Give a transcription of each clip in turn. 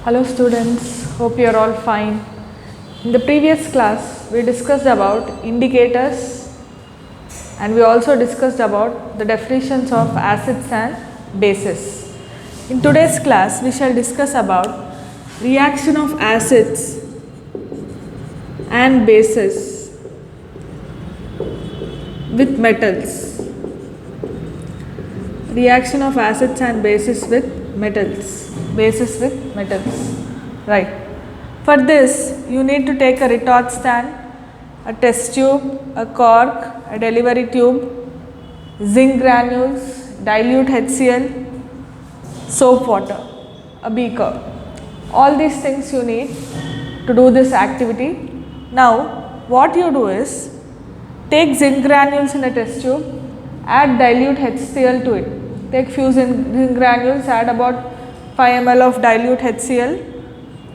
Hello students, hope you are all fine. In the previous class, we discussed about indicators and we also discussed about the definitions of acids and bases. In today's class, we shall discuss about reaction of acids and bases with metals. Reaction of acids and bases with metals. Bases with metals. Right. For this, you need to take a retort stand, a test tube, a cork, a delivery tube, zinc granules, dilute HCl, soap water, a beaker. All these things you need to do this activity. Now, what you do is take zinc granules in a test tube, add dilute HCl to it. Take few zinc granules, add about 5 ml of dilute HCl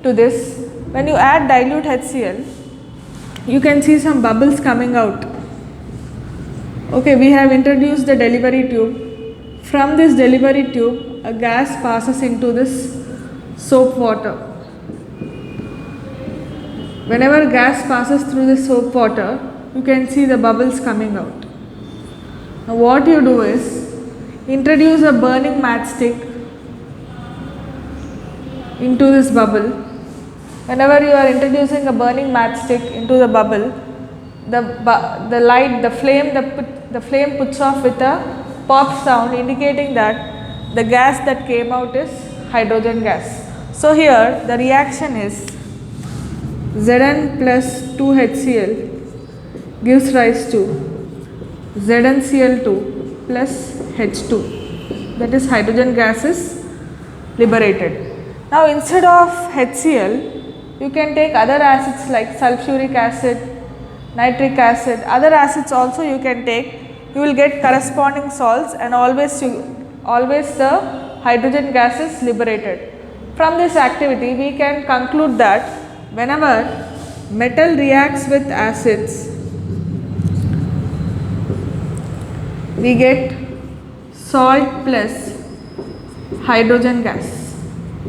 to this. When you add dilute HCl, you can see some bubbles coming out. Okay, we have introduced the delivery tube. From this delivery tube, a gas passes into this soap water. Whenever gas passes through the soap water, you can see the bubbles coming out. Now what you do is, introduce a burning matchstick into this bubble. Whenever you are introducing a burning matchstick into the bubble, the flame puts off with a pop sound, indicating that the gas that came out is hydrogen gas. So here the reaction is Zn plus 2HCl gives rise to ZnCl2 plus H2, that is hydrogen gas is liberated. Now instead of HCl, you can take other acids like sulfuric acid, nitric acid, other acids also you can take. You will get corresponding salts and always the hydrogen gas is liberated. From this activity, we can conclude that whenever metal reacts with acids, we get salt plus hydrogen gas.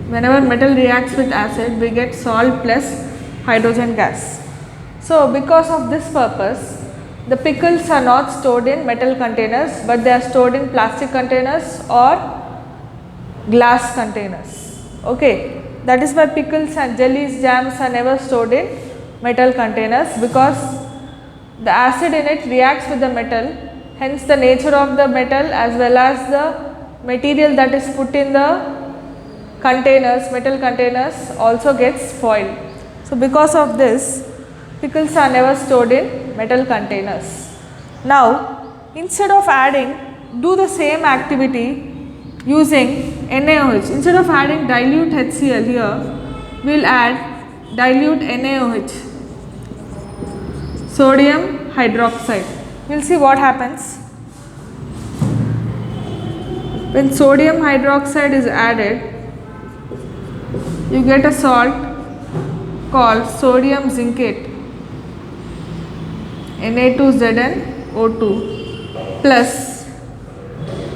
Whenever metal reacts with acid, we get salt plus hydrogen gas. So because of this purpose, the pickles are not stored in metal containers, but they are stored in plastic containers or glass containers. Okay, that is why pickles and jellies, jams are never stored in metal containers, because the acid in it reacts with the metal. Hence the nature of the metal as well as the material that is put in the containers, metal containers, also gets spoiled. So because of this, pickles are never stored in metal containers. Now instead of adding, do the same activity using NaOH. Instead of adding dilute HCl here, we will add dilute NaOH, sodium hydroxide. We will see what happens. When sodium hydroxide is added, you get a salt called sodium zincate, Na2ZnO2 plus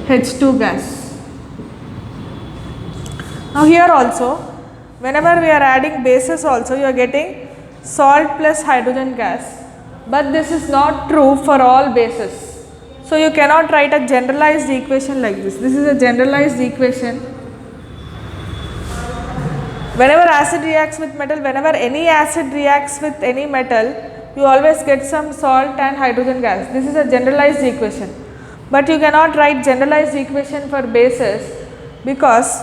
H2 gas. Now here also, whenever we are adding bases also, you are getting salt plus hydrogen gas, but this is not true for all bases. So you cannot write a generalized equation like this. This is a generalized equation. Whenever acid reacts with metal, whenever any acid reacts with any metal, you always get some salt and hydrogen gas. This is a generalized equation. But you cannot write generalized equation for bases, because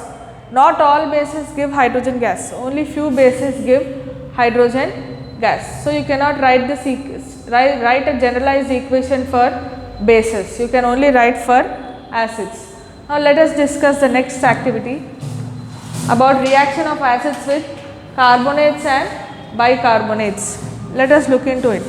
not all bases give hydrogen gas. Only few bases give hydrogen gas. So you cannot write write a generalized equation for bases. You can only write for acids. Now let us discuss the next activity about reaction of acids with carbonates and bicarbonates. Let us look into it.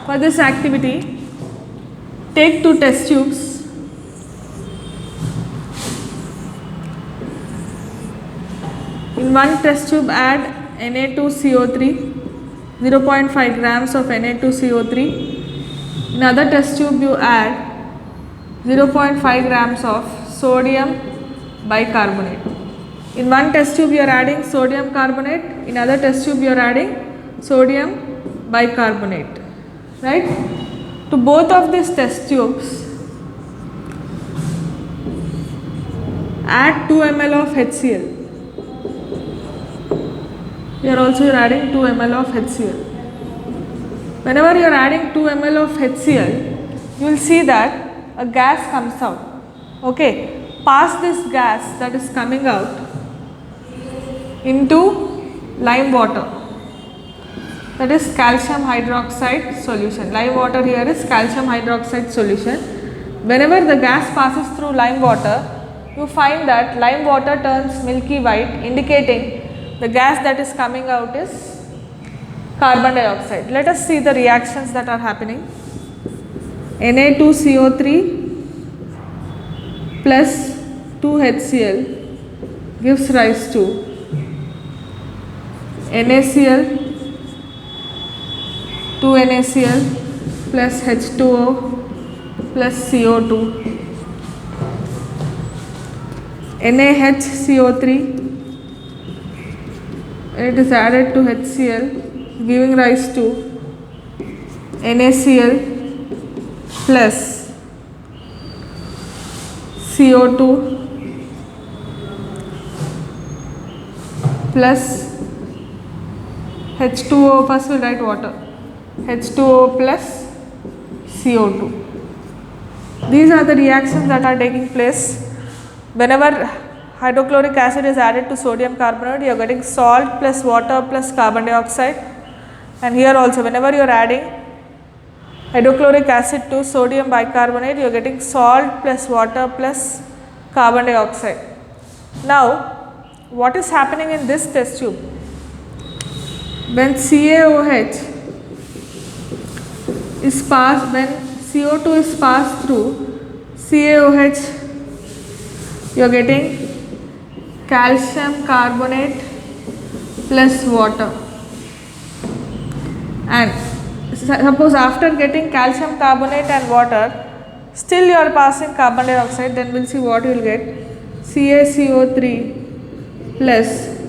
For this activity, take 2 test tubes. In one test tube add Na2CO3, 0.5 grams of Na2CO3. In other test tube you add 0.5 grams of sodium bicarbonate. In one test tube you are adding sodium carbonate, in other test tube you are adding sodium bicarbonate, right? To both of these test tubes add 2 ml of HCl. Here also you are adding 2 ml of HCl. Whenever you are adding 2 ml of HCl, you will see that a gas comes out. Okay, pass this gas that is coming out into lime water, that is calcium hydroxide solution. Lime water here is calcium hydroxide solution. Whenever the gas passes through lime water, you find that lime water turns milky white, indicating the gas that is coming out is carbon dioxide. Let us see the reactions that are happening. Na2CO3 plus 2HCl gives rise to NaCl, 2NaCl plus H2O plus CO2. NaHCO3, it is added to HCl, giving rise to NaCl plus CO2 plus H2O, first we will write water, H2O plus CO2. These are the reactions that are taking place. Whenever hydrochloric acid is added to sodium carbonate, you are getting salt plus water plus carbon dioxide. And here also whenever you are adding hydrochloric acid to sodium bicarbonate, you are getting salt plus water plus carbon dioxide. Now, what is happening in this test tube? When CaOH is passed, when CO2 is passed through CaOH, you are getting calcium carbonate plus water. And suppose after getting calcium carbonate and water, still you are passing carbon dioxide, then we will see what you will get. CaCO3 plus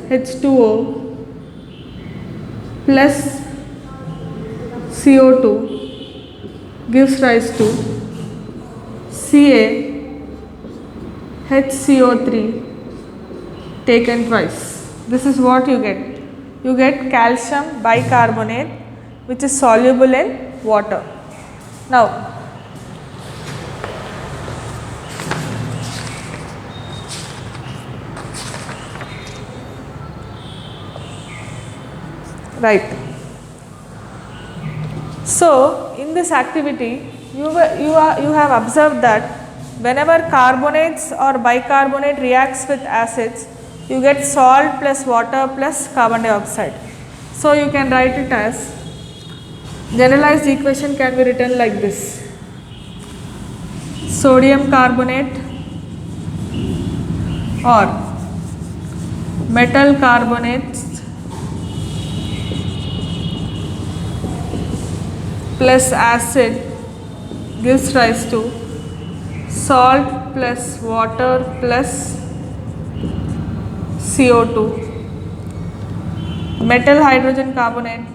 H2O plus CO2 gives rise to CaHCO3 taken twice. This is what you get. You get calcium bicarbonate, which is soluble in water. Now, right. So, in this activity, you have observed that whenever carbonates or bicarbonate reacts with acids, you get salt plus water plus carbon dioxide. So, you can write it as, generalized equation can be written like this: sodium carbonate or metal carbonates plus acid gives rise to salt plus water plus CO2. Metal hydrogen carbonate,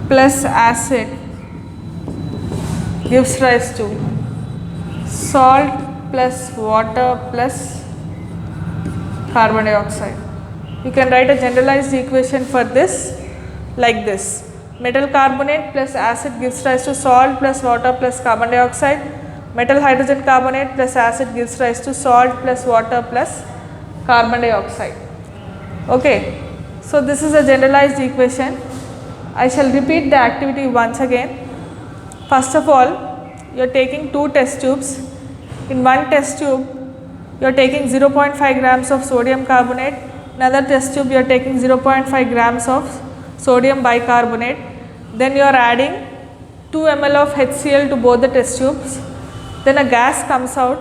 plus acid gives rise to salt plus water plus carbon dioxide. You can write a generalized equation for this like this: metal carbonate plus acid gives rise to salt plus water plus carbon dioxide. Metal hydrogen carbonate plus acid gives rise to salt plus water plus carbon dioxide. Okay, so this is a generalized equation. I shall repeat the activity once again. First of all, you are taking 2 test tubes. In one test tube, you are taking 0.5 grams of sodium carbonate. Another test tube you are taking 0.5 grams of sodium bicarbonate. Then you are adding 2 ml of HCl to both the test tubes. Then a gas comes out.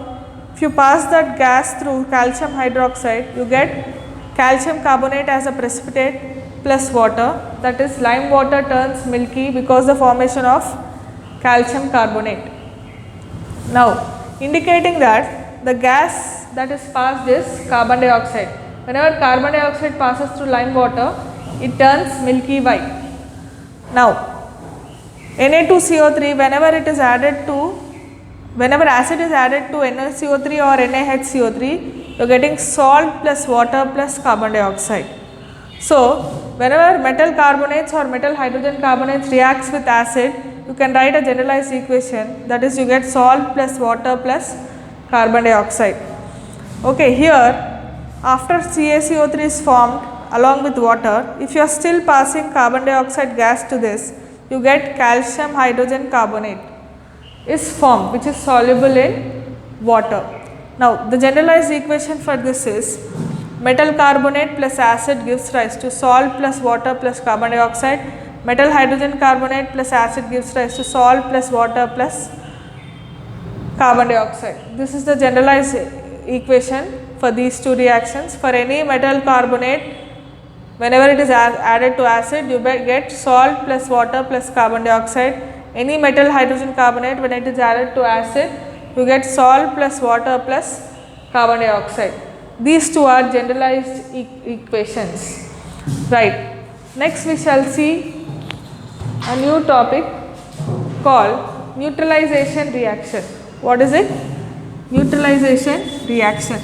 If you pass that gas through calcium hydroxide, you get calcium carbonate as a precipitate plus water, that is lime water turns milky because the formation of calcium carbonate. Now indicating that the gas that is passed is carbon dioxide. Whenever carbon dioxide passes through lime water, it turns milky white. Now Na2CO3, whenever acid is added to NaCO3 or NaHCO3, you are getting salt plus water plus carbon dioxide. So whenever metal carbonates or metal hydrogen carbonates reacts with acid, you can write a generalized equation, that is you get salt plus water plus carbon dioxide. Okay, here after CaCO3 is formed along with water, if you are still passing carbon dioxide gas to this, you get calcium hydrogen carbonate is formed, which is soluble in water. Now the generalized equation for this is metal carbonate plus acid gives rise to salt plus water plus carbon dioxide. Metal hydrogen carbonate plus acid gives rise to salt plus water plus carbon dioxide. This is the generalized equation for these two reactions. For any metal carbonate, whenever it is added to acid, you get salt plus water plus carbon dioxide. Any metal hydrogen carbonate, when it is added to acid, you get salt plus water plus carbon dioxide. These two are generalized equations, right. Next we shall see a new topic called neutralization reaction. What is it? Neutralization reaction.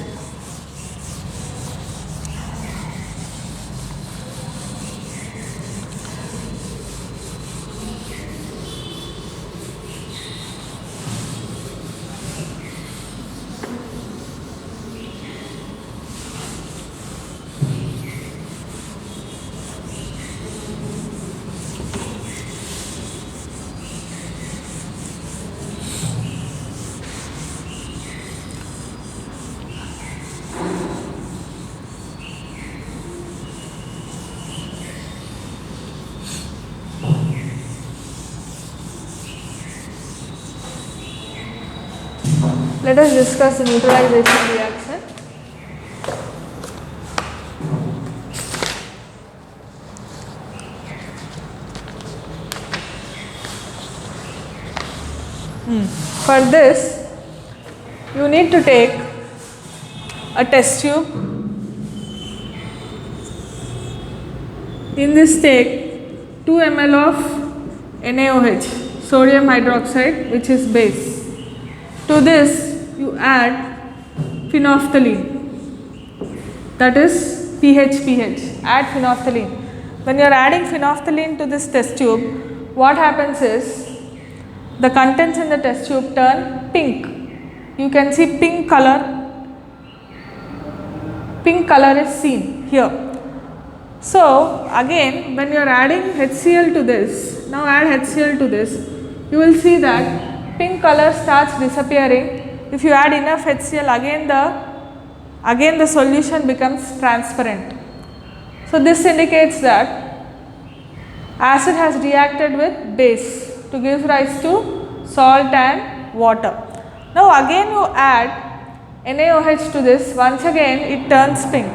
Let us discuss the neutralization reaction. For this, you need to take a test tube. In this, take 2 ml of NaOH, sodium hydroxide, which is base. To this, you add phenolphthalein, that is PHPH, add phenolphthalein. When you are adding phenolphthalein to this test tube, what happens is the contents in the test tube turn pink. You can see pink color is seen here. So again, when you are adding HCl to this, now add HCl to this, you will see that pink color starts disappearing. If you add enough HCl, again the solution becomes transparent. So this indicates that acid has reacted with base to give rise to salt and water. Now again you add NaOH to this, once again it turns pink.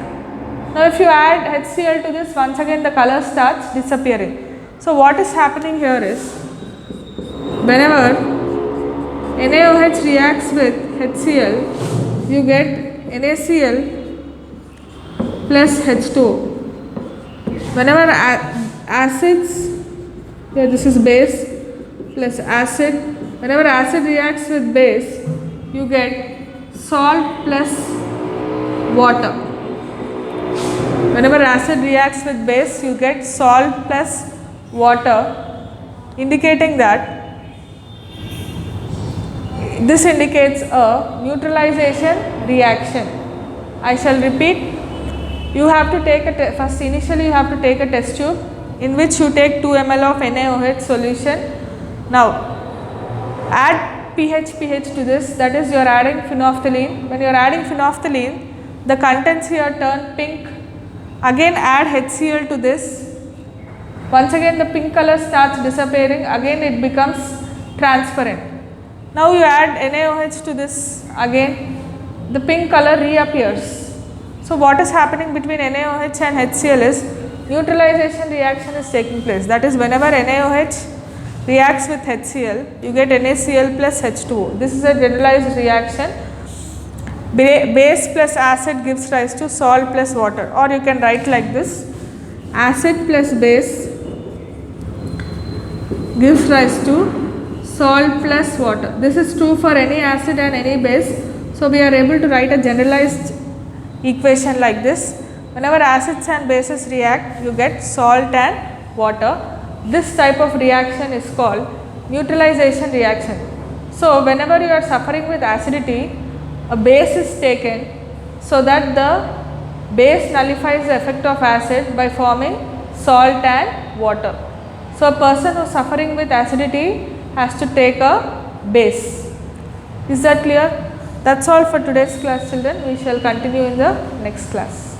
Now if you add HCl to this, once again the color starts disappearing. So what is happening here is, whenever NaOH reacts with HCl, you get NaCl plus H2O. Whenever acids, here this is base plus acid, whenever acid reacts with base, you get salt plus water. Whenever acid reacts with base, you get salt plus water, indicating that this indicates a neutralization reaction. I shall repeat. You have to take first initially you have to take a test tube in which you take 2 ml of NaOH solution. Now add pH to this, that is you are adding phenolphthalein. When you are adding phenolphthalein, the contents here turn pink. Again add HCl to this. Once again the pink color starts disappearing, again it becomes transparent. Now you add NaOH to this, again the pink color reappears. So what is happening between NaOH and HCl is neutralization reaction is taking place. That is, whenever NaOH reacts with HCl, you get NaCl plus H2O. This is a generalized reaction. Base plus acid gives rise to salt plus water, or you can write like this: acid plus base gives rise to salt plus water. This is true for any acid and any base. So we are able to write a generalized equation like this: whenever acids and bases react, you get salt and water. This type of reaction is called neutralization reaction. So whenever you are suffering with acidity, a base is taken so that the base nullifies the effect of acid by forming salt and water. So a person who is suffering with acidity has to take a base. Is that clear? That's all for today's class, children. We shall continue in the next class.